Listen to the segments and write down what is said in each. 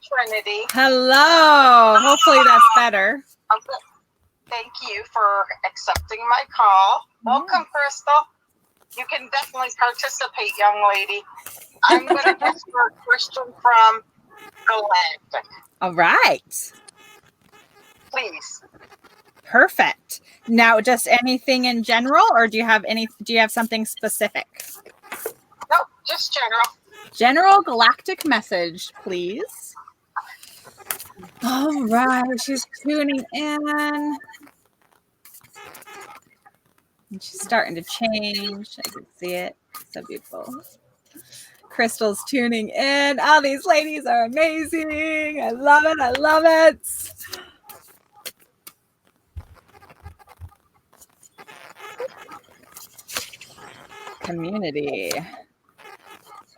Trinity. Hello. Hopefully that's better. Thank you for accepting my call. Welcome, Crystal. You can definitely participate, young lady. I'm going to ask for a question from Galactic. All right. Please. Perfect. Now, just anything in general, or do you have something specific? No, just general. General galactic message, please. All right, she's tuning in. And she's starting to change. I can see it. So beautiful. Crystal's tuning in. Oh, these ladies are amazing. I love it. I love it. Community.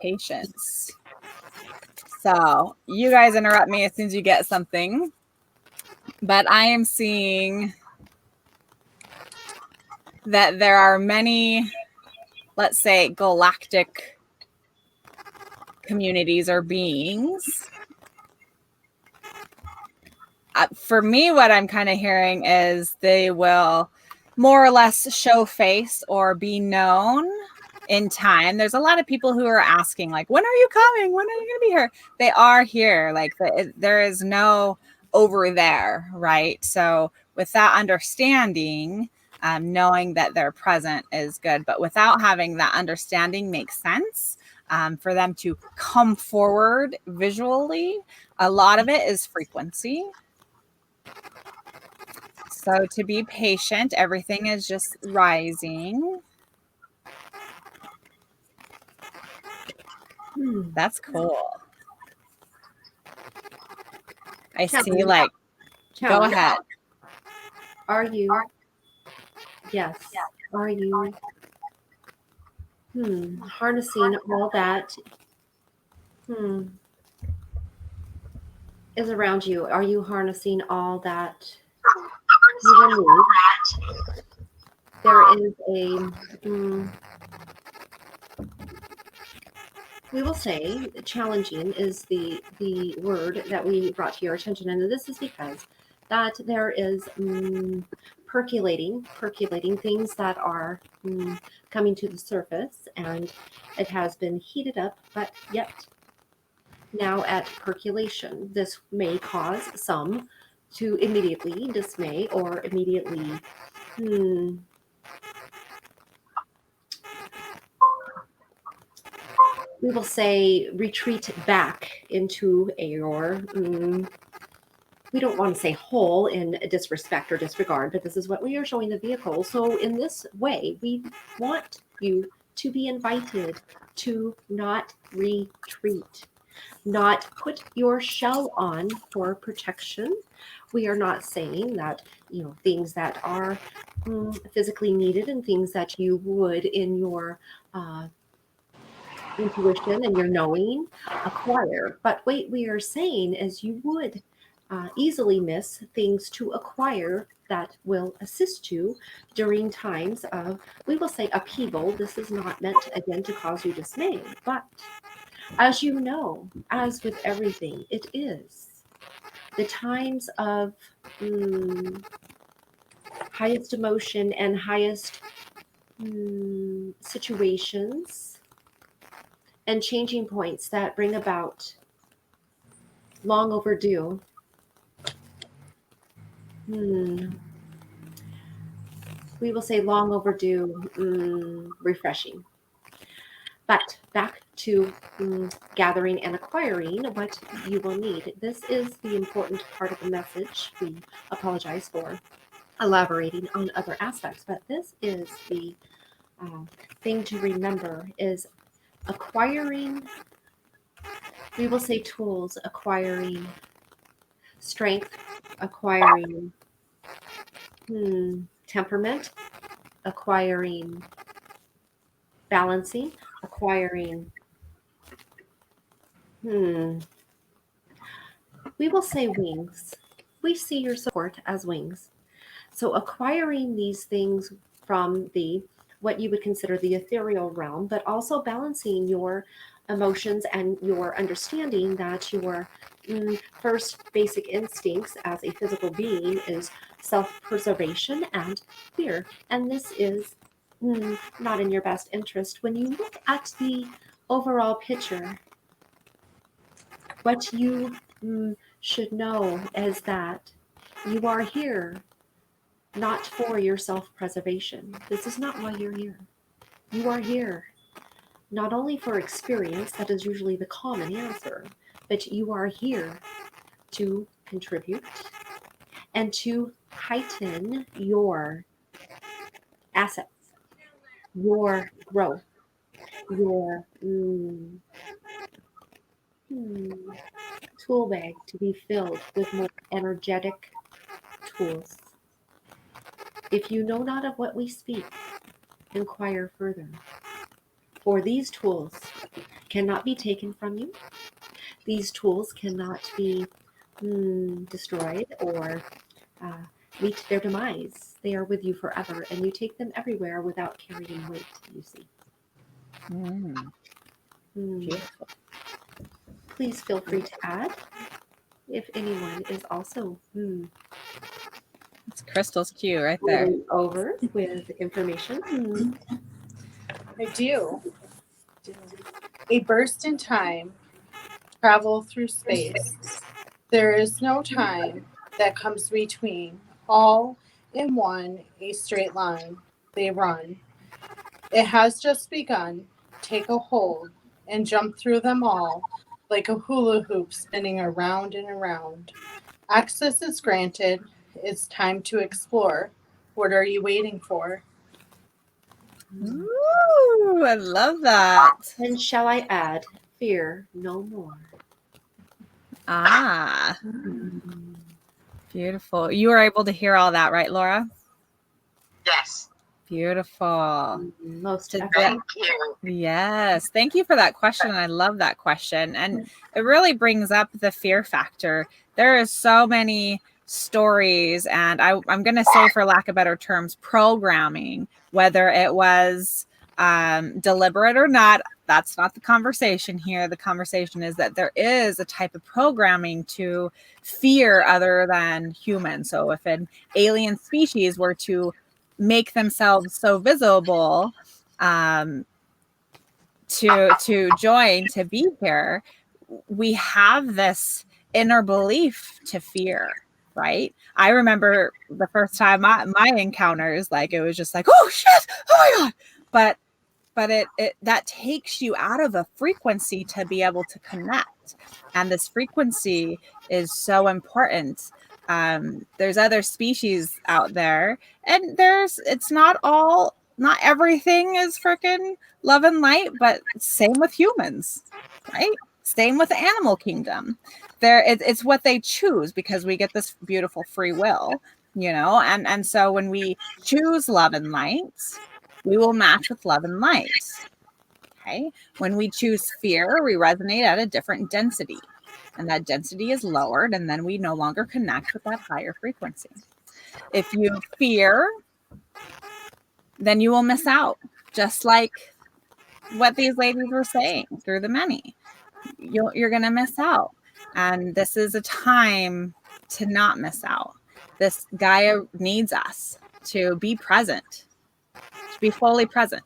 Patience. So you guys interrupt me as soon as you get something. But I am seeing that there are many, let's say, galactic communities or beings. For me, what I'm kind of hearing is they will more or less show face or be known in time. There's a lot of people who are asking, like, when are you coming? When are you going to be here? They are here. Like, there is no over there, right? So with that understanding, knowing that they're present is good. But without having that understanding makes sense. For them to come forward visually, a lot of it is frequency. So to be patient, everything is just rising. That's cool. I see, like, go ahead. Are you? Yes. Are you harnessing all that is around you? Are you harnessing all that you will need? There is a we will say challenging is the word that we brought to your attention, and this is because that there is percolating things that are coming to the surface, and it has been heated up, but yet now at percolation. This may cause some to immediately dismay or immediately we will say retreat back into your we don't want to say hole in disrespect or disregard, but this is what we are showing the vehicle. So in this way, we want you to be invited to not retreat, not put your shell on for protection. We are not saying that, things that are physically needed and things that you would in your intuition and your knowing acquire. But what we are saying is you would easily miss things to acquire that will assist you during times of, we will say, upheaval. This is not meant, again, to cause you dismay, but as you know, as with everything, it is the times of highest emotion and highest situations and changing points that bring about long overdue. We will say long overdue refreshing. But back to gathering and acquiring what you will need. This is the important part of the message. We apologize for elaborating on other aspects, but this is the thing to remember is acquiring, we will say tools, acquiring strength, acquiring temperament, acquiring balancing, acquiring we will say wings. We see your support as wings. So acquiring these things from the what you would consider the ethereal realm, but also balancing your emotions and your understanding that your first basic instincts as a physical being is self-preservation and fear. And this is not in your best interest. When you look at the overall picture, what you should know is that you are here not for your self-preservation. This is not why you're here. You are here not only for experience, that is usually the common answer, but you are here to contribute and to heighten your assets, your growth, your tool bag to be filled with more energetic tools. If you know not of what we speak, inquire further. For these tools cannot be taken from you. These tools cannot be destroyed or meet their demise. They are with you forever, and you take them everywhere without carrying weight, you see. Beautiful. Please feel free to add if anyone is also It's Crystal's cue right there. moving over with information. I do. A burst in time, travel through space. There is no time that comes between. All in one, a straight line. They run. It has just begun. Take a hold and jump through them all like a hula hoop spinning around and around. Access is granted. It's time to explore. What are you waiting for? Ooh, I love that. And shall I add, fear no more. Ah, beautiful. You were able to hear all that, right, Laura? Yes. Beautiful. Most Thank you. Yes. Thank you for that question. I love that question. And it really brings up the fear factor. There is so many stories, and I'm going to say, for lack of better terms, programming, whether it was deliberate or not. That's not the conversation here. The conversation is that there is a type of programming to fear other than humans. So if an alien species were to make themselves so visible to join, to be here, we have this inner belief to fear, right? I remember the first time my encounters, like, it was just like, oh shit, oh my god. But it that takes you out of a frequency to be able to connect. And this frequency is so important. There's other species out there, and it's not everything is freaking love and light, but same with humans, right? Same with the animal kingdom. It's what they choose, because we get this beautiful free will, and so when we choose love and light, we will match with love and light. Okay. When we choose fear, we resonate at a different density, and that density is lowered, and then we no longer connect with that higher frequency. If you fear, then you will miss out, just like what these ladies were saying through the many. You're going to miss out. And this is a time to not miss out. This Gaia needs us to be present, to be fully present,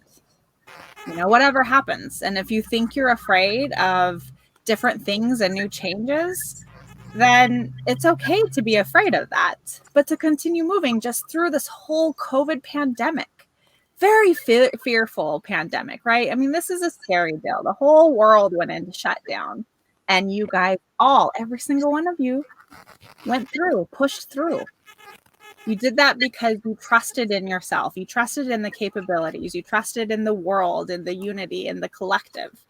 whatever happens. And if you think you're afraid of different things and new changes, then it's okay to be afraid of that, but to continue moving just through this whole COVID pandemic. Very fearful pandemic, right? I mean, this is a scary deal. The whole world went into shutdown, and you guys every single one of you pushed through. You did that because you trusted in yourself. You trusted in the capabilities. You trusted in the world, in the unity, in the collective,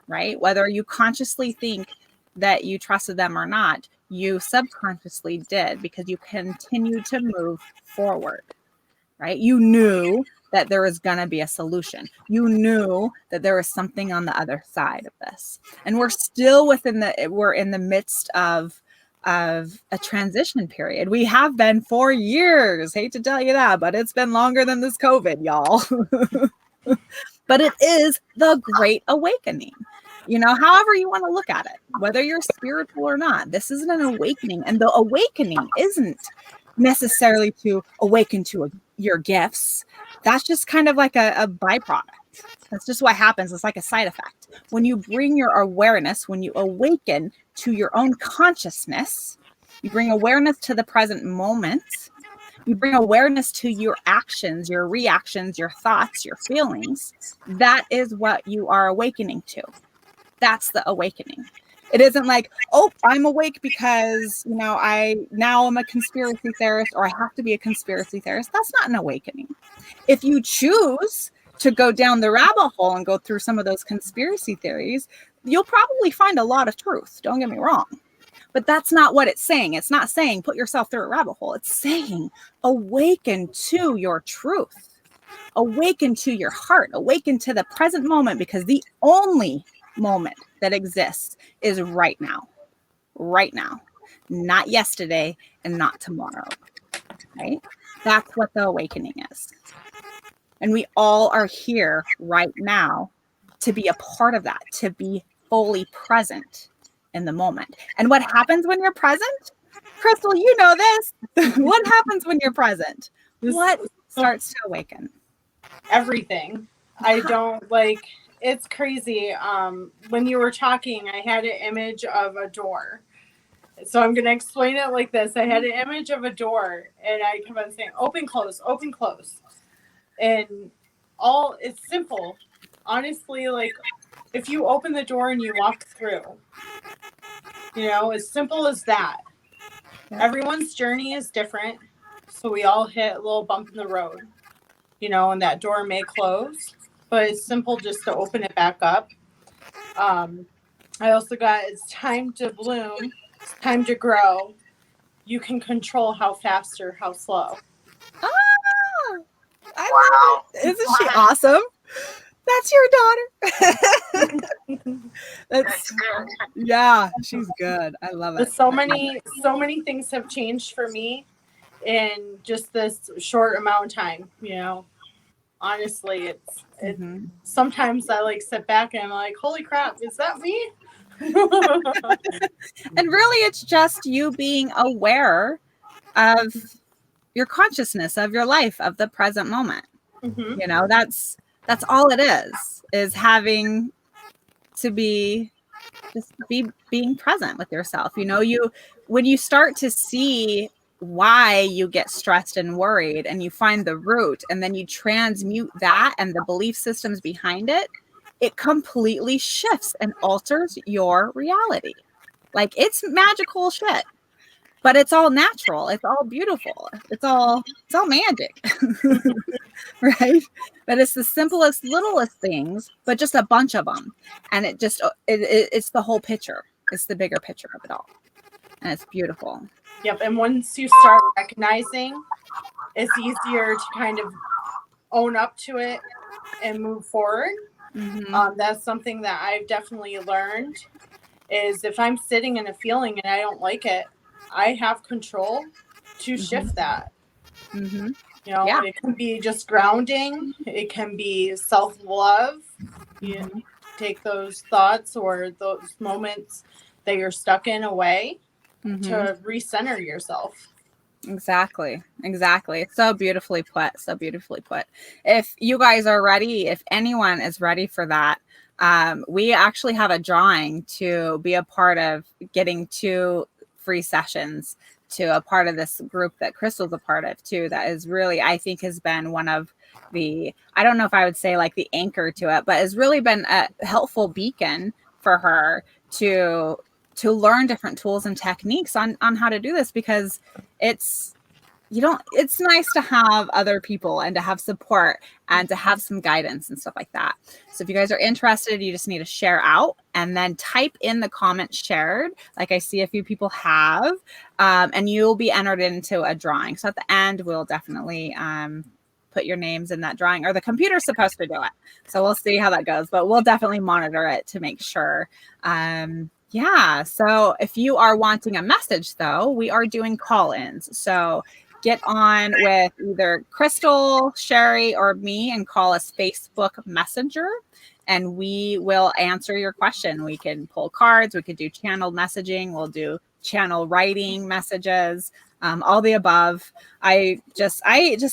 right? Whether you consciously think that you trusted them or not, you subconsciously did, because you continued to move forward, right? You knew that there was going to be a solution. You knew that there was something on the other side of this. And we're still we're in the midst of a transition period. We have been for years. Hate to tell you that, but it's been longer than this COVID, y'all. But it is the Great Awakening. You know, however you want to look at it, whether you're spiritual or not, this is an awakening. And the awakening isn't necessarily to awaken to your gifts. That's just kind of like a byproduct. That's just what happens. It's like a side effect. When you bring your awareness, when you awaken to your own consciousness, you bring awareness to the present moment. You bring awareness to your actions, your reactions, your thoughts, your feelings. That is what you are awakening to. That's the awakening. It isn't like, oh, I'm awake because, you know, I now am a conspiracy theorist or I have to be a conspiracy theorist. That's not an awakening. If you choose to go down the rabbit hole and go through some of those conspiracy theories, you'll probably find a lot of truth. Don't get me wrong. But that's not what it's saying. It's not saying put yourself through a rabbit hole. It's saying awaken to your truth. Awaken to your heart. Awaken to the present moment, because the only moment that exists is right now. Right now. Not yesterday and not tomorrow. Right? That's what the awakening is. And we all are here right now to be a part of that, to be fully present in the moment. And what happens when you're present? Crystal, you know this. What happens when you're present? What starts to awaken? Everything. I don't like, it's crazy. When you were talking, I had an image of a door. So I'm going to explain it like this. I had an image of a door and I kept on saying, open, close, open, close. And all, it's simple. Honestly, like if you open the door and you walk through, you know, as simple as that. Yeah. Everyone's journey is different. So we all hit a little bump in the road, you know, and that door may close, but it's simple just to open it back up. I also got, it's time to bloom, it's time to grow. You can control how fast or how slow. Ah, I love it. Isn't she awesome? That's your daughter. That's good. Yeah, she's good. I love But it. so many things have changed for me in just this short amount of time, you know. Honestly, it's Mhm. sometimes I like sit back and I'm like, holy crap, is that me? And really, it's just you being aware of your consciousness, of your life, of the present moment. Mm-hmm. You know, that's all it is having to be just being present with yourself. You know, when you start to see why you get stressed and worried and you find the root and then you transmute that and the belief systems behind it, it completely shifts and alters your reality. Like, it's magical shit, but it's all natural. It's all beautiful. It's all magic. Right? But it's the simplest, littlest things, but just a bunch of them. And it's the whole picture. It's the bigger picture of it all. And it's beautiful. Yep. And once you start recognizing, it's easier to kind of own up to it and move forward. Mm-hmm. That's something that I've definitely learned is if I'm sitting in a feeling and I don't like it, I have control to shift that. Mm-hmm. You know, Yeah. it can be just grounding. It can be self-love. You take those thoughts or those moments that you're stuck in away to recenter yourself. Exactly. It's so beautifully put. If you guys are ready, if anyone is ready for that, we actually have a drawing to be a part of, getting 2 free sessions to a part of this group that Crystal's a part of too. That is really, I think, has been one of the, I don't know if I would say like the anchor to it, but has really been a helpful beacon for her to learn different tools and techniques on how to do this, because it's nice to have other people and to have support and to have some guidance and stuff like that. So if you guys are interested, you just need to share out and then type in the comment shared, like I see a few people have, and you'll be entered into a drawing. So at the end, we'll definitely put your names in that drawing, or the computer's supposed to do it. So we'll see how that goes, but we'll definitely monitor it to make sure. Yeah. So if you are wanting a message, though, we are doing call-ins. So get on with either Crystal, Sherry, or me and call us Facebook Messenger. and we will answer your question. We can pull cards, we could do channeled messaging, we'll do channel writing messages, all the above. I just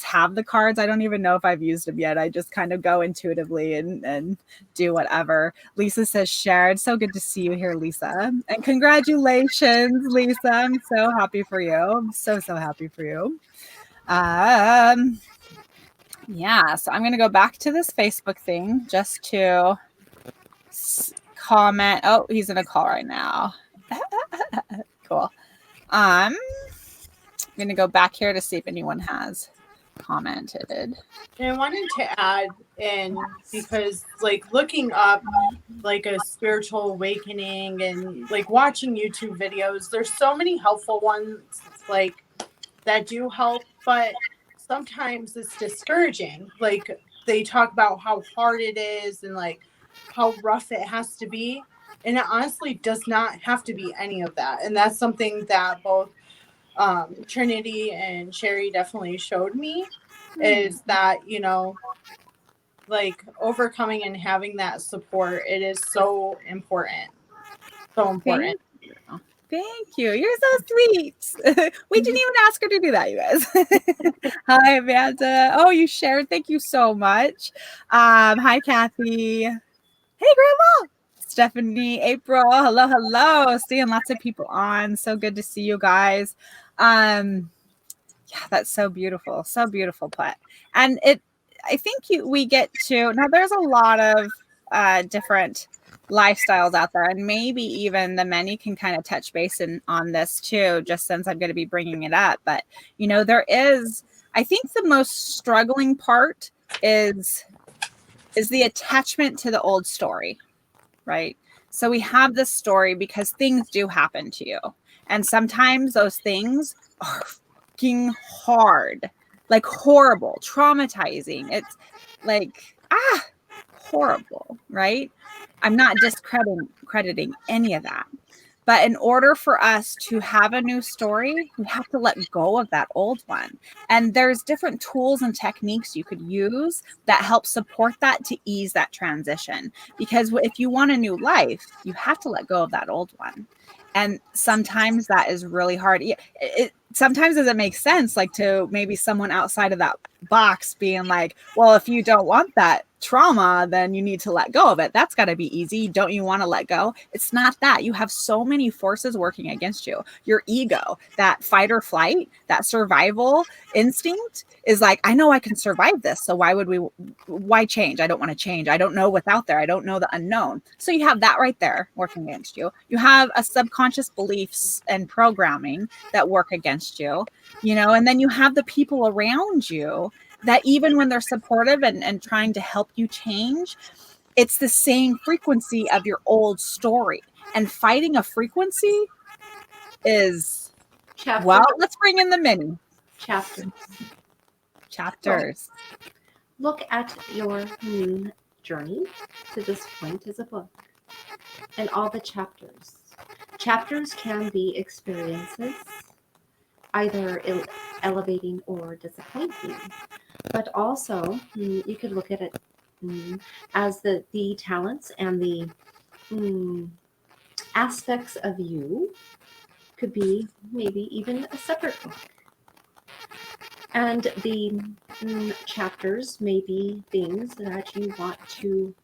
have the cards. I don't even know if I've used them yet. I just kind of go intuitively and do whatever. Lisa says, shared. So good to see you here, Lisa. And congratulations, Lisa. I'm so happy for you. I'm so happy for you. Yeah, so I'm going to go back to this Facebook thing just to comment. Oh, he's in a call right now. Cool. I'm going to go back here to see if anyone has commented. And I wanted to add in, because like looking up like a spiritual awakening and like watching YouTube videos, there's so many helpful ones like that do help, but sometimes it's discouraging. Like they talk about how hard it is and like how rough it has to be. And it honestly does not have to be any of that. And that's something that both Trinity and Sherry definitely showed me, is that, you know, like overcoming and having that support, it is so important. So important. Thank you. You're so sweet. We didn't even ask her to do that, you guys. Hi, Amanda. Oh, you shared. Thank you so much. Hi, Kathy. Hey, Grandma. Stephanie, April. Hello. Seeing lots of people on. So good to see you guys. Yeah, that's so beautiful. So beautiful, Put. And I think we get to, now there's a lot of different lifestyles out there, and maybe even the many can kind of touch base on this too, just since I'm going to be bringing it up. But, you know, I think the most struggling part is the attachment to the old story, right? So we have this story because things do happen to you. And sometimes those things are fucking hard, like horrible, traumatizing. It's like, horrible, right? I'm not discrediting any of that. But in order for us to have a new story, we have to let go of that old one. And there's different tools and techniques you could use that help support that to ease that transition. Because if you want a new life, you have to let go of that old one. And sometimes that is really hard. Sometimes doesn't make sense, like to maybe someone outside of that box being like, well, if you don't want that trauma, then you need to let go of it. That's got to be easy. Don't you want to let go? It's not that. You have so many forces working against you. Your ego, that fight or flight, that survival instinct is like, I know I can survive this. So why change? I don't want to change. I don't know what's out there. I don't know the unknown. So you have that right there working against you. You have a subconscious beliefs and programming that work against you, you know, and then you have the people around you that even when they're supportive and trying to help you change, it's the same frequency of your old story. And fighting a frequency is, well, let's bring in the mini. Chapters. Look at your journey to this point as a book and all the chapters. Chapters can be experiences, either elevating or disappointing. But also, you could look at it as the talents and the aspects of you could be maybe even a separate book. And the chapters may be things that you want to,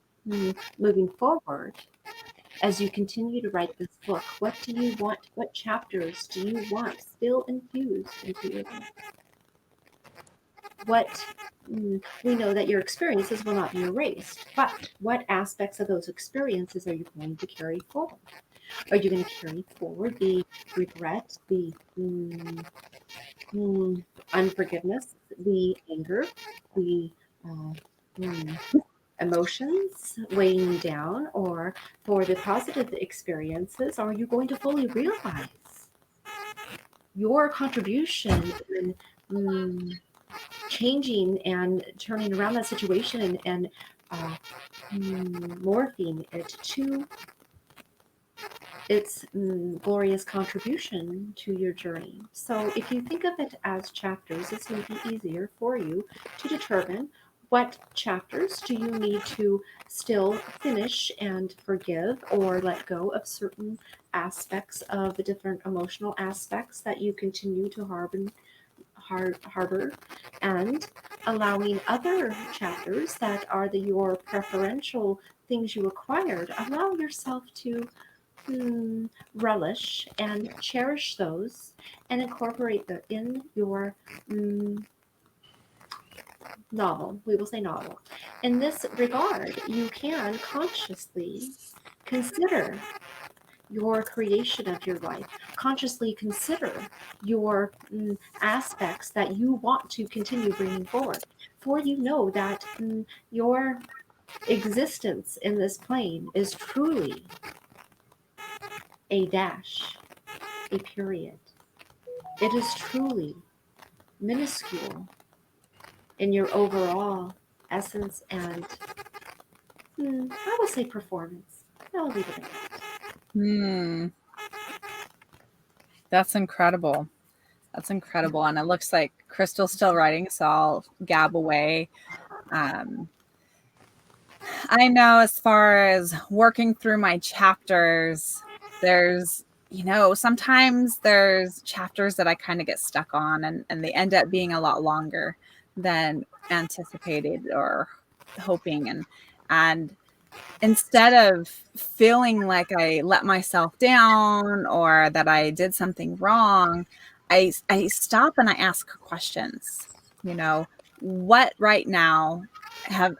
moving forward, as you continue to write this book, what do you want? What chapters do you want still infused into your life? What we know that your experiences will not be erased, but what aspects of those experiences are you going to carry forward? Are you going to carry forward the regret, the unforgiveness, the anger, the emotions weighing you down, or for the positive experiences, are you going to fully realize your contribution in changing and turning around that situation and morphing it to its glorious contribution to your journey? So if you think of it as chapters, it's going to be easier for you to determine What chapters do you need to still finish and forgive or let go of certain aspects of the different emotional aspects that you continue to harbor, and allowing other chapters that are your preferential things you acquired, allow yourself to relish and cherish those and incorporate them in your novel. We will say novel. In this regard, you can consciously consider your creation of your life, consciously consider your aspects that you want to continue bringing forward. For you know that your existence in this plane is truly a dash, a period. It is truly minuscule in your overall essence and I will say performance. I'll leave it at that. That's incredible. That's incredible. And it looks like Crystal's still writing, so I'll gab away. I know as far as working through my chapters, there's, sometimes there's chapters that I kind of get stuck on and they end up being a lot longer than anticipated or hoping. And instead of feeling like I let myself down or that I did something wrong, I stop and I ask questions. What right now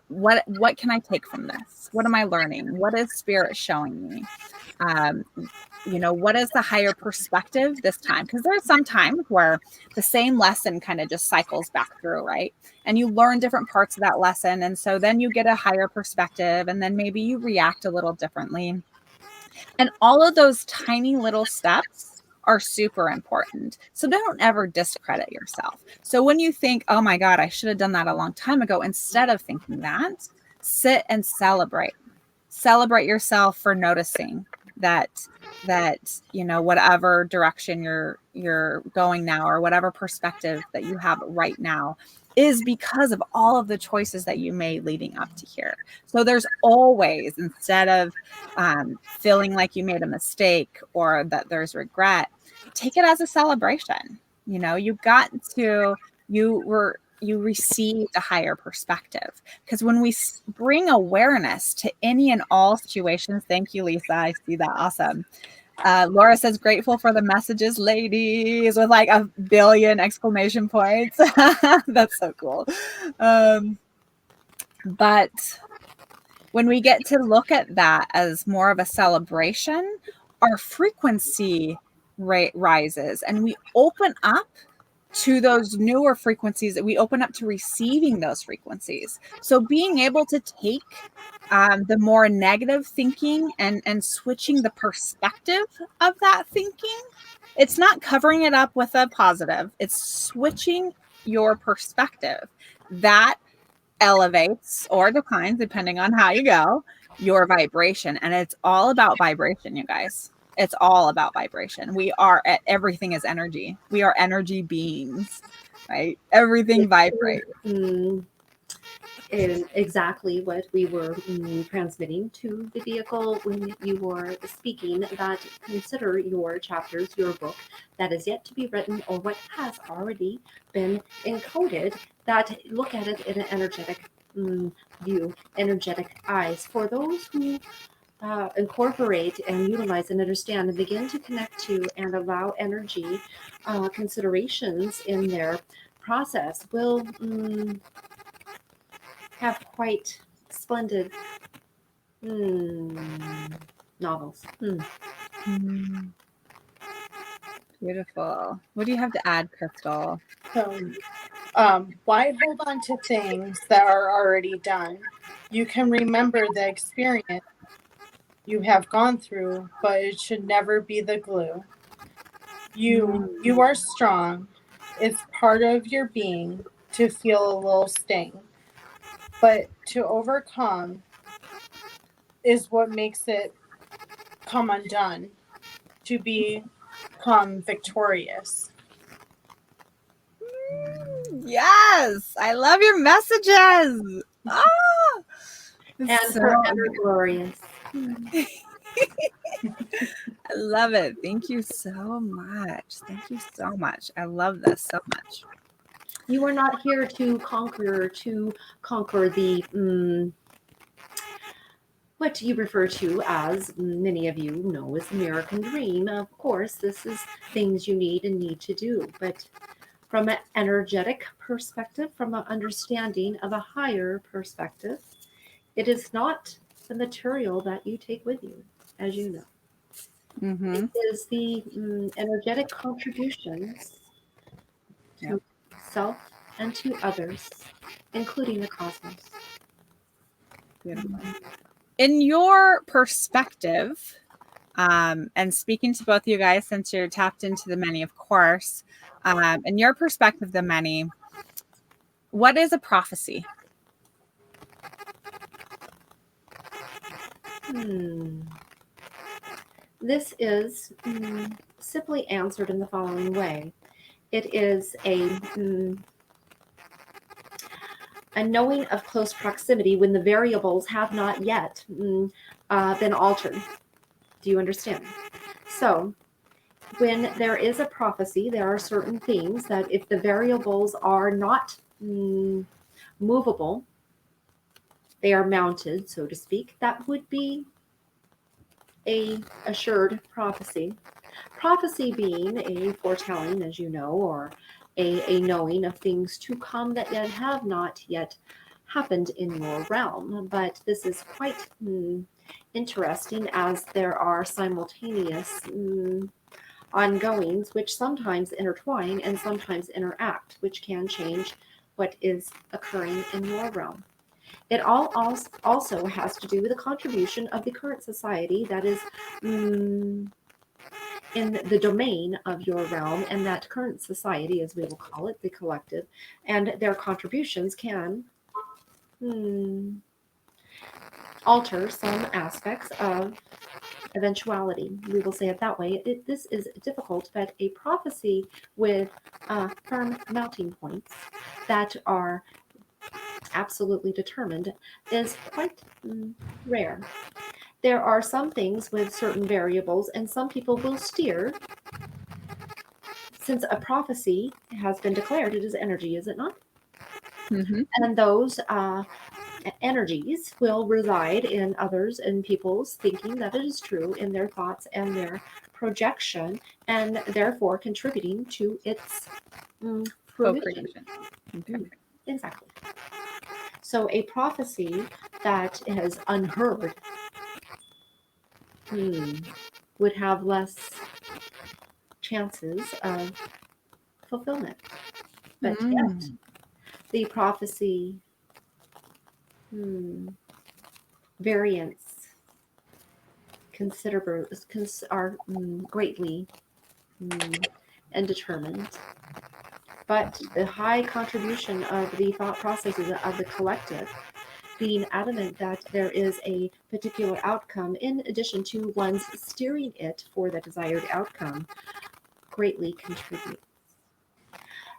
what can I take from this? What am I learning? What is spirit showing me? What is the higher perspective this time? Because there's some times where the same lesson kind of just cycles back through, right? And you learn different parts of that lesson. And so then you get a higher perspective and then maybe you react a little differently. And all of those tiny little steps are super important. So don't ever discredit yourself. So when you think, oh my God, I should have done that a long time ago, instead of thinking that, sit and celebrate. Celebrate yourself for noticing that whatever direction you're going now or whatever perspective that you have right now is because of all of the choices that you made leading up to here. So there's always, instead of feeling like you made a mistake or that there's regret, take it as a celebration. You received a higher perspective, because when we bring awareness to any and all situations, thank you, Lisa. I see that. Awesome. Laura says, grateful for the messages, ladies, with like 1 billion exclamation points. That's so cool. But when we get to look at that as more of a celebration, our frequency rate rises and we open up to those newer frequencies, that we open up to receiving those frequencies. So being able to take the more negative thinking and switching the perspective of that thinking, it's not covering it up with a positive, it's switching your perspective. That elevates or declines, depending on how you go, your vibration. And it's all about vibration, you guys. It's all about vibration. Everything is energy. We are energy beings, right? Everything vibrates. And exactly what we were transmitting to the vehicle when you were speaking, that consider your chapters, your book that is yet to be written or what has already been encoded, that look at it in an energetic view, energetic eyes. For those who incorporate and utilize and understand and begin to connect to and allow energy considerations in their process, will have quite splendid novels. Beautiful. What do you have to add, Crystal? So, why hold on to things that are already done? You can remember the experience you have gone through, but it should never be the glue. You are strong. It's part of your being to feel a little sting. But to overcome is what makes it come undone, to become victorious. Yes, I love your messages. Oh, And forever glorious. I love it. Thank you so much. Thank you so much. I love this so much. You are not here to conquer the what you refer to as, many of you know, as the American dream. Of course, this is things you need to do, but from an energetic perspective, from an understanding of a higher perspective, it is not the material that you take with you, as you know. Mm-hmm. It is the energetic contributions to self and to others, including the cosmos. Beautiful. In your perspective, and speaking to both of you guys, since you're tapped into the many, of course, in your perspective, the many, what is a prophecy? This is simply answered in the following way. It is a knowing of close proximity when the variables have not yet been altered. Do you understand? So when there is a prophecy, there are certain things that if the variables are not movable, they are mounted, so to speak, that would be a assured prophecy. Prophecy being a foretelling, as you know, or a knowing of things to come that yet have not yet happened in your realm. But this is quite interesting, as there are simultaneous ongoings which sometimes intertwine and sometimes interact, which can change what is occurring in your realm. It all also has to do with the contribution of the current society that is in the domain of your realm, and that current society, as we will call it, the collective, and their contributions can alter some aspects of eventuality. We will say it that way. This is difficult, but a prophecy with firm mounting points that are absolutely determined is quite rare. There are some things with certain variables, and some people will steer. Since a prophecy has been declared, it is energy, is it not? Mm-hmm. And those energies will reside in others and people's thinking that it is true, in their thoughts and their projection, and therefore contributing to its fruition. Okay. Exactly. So a prophecy that is unheard would have less chances of fulfillment. But yet, the prophecy variants are greatly undetermined. But the high contribution of the thought processes of the collective, being adamant that there is a particular outcome in addition to one's steering it for the desired outcome, greatly contributes.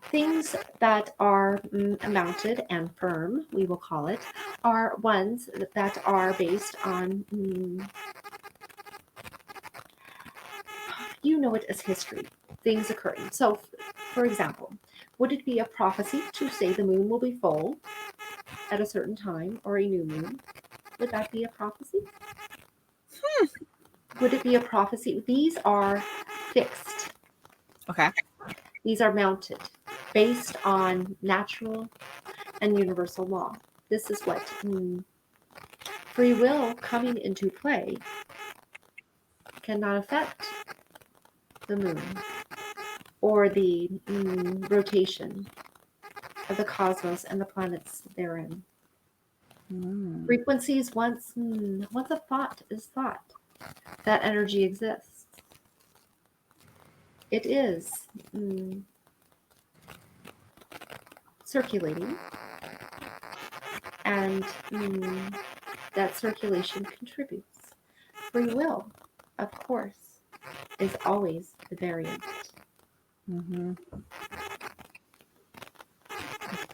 Things that are mounted and firm, we will call it, are ones that are based on, you know it as history, things occurring. So, for example, would it be a prophecy to say the moon will be full at a certain time, or a new moon? Would that be a prophecy? Would it be a prophecy? These are fixed. Okay. These are mounted based on natural and universal law. This is what free will coming into play cannot affect the moon or the rotation of the cosmos and the planets therein. Frequencies, once a thought is thought, that energy exists. It is circulating, and that circulation contributes. Free will, of course, is always the variant.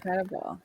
incredible.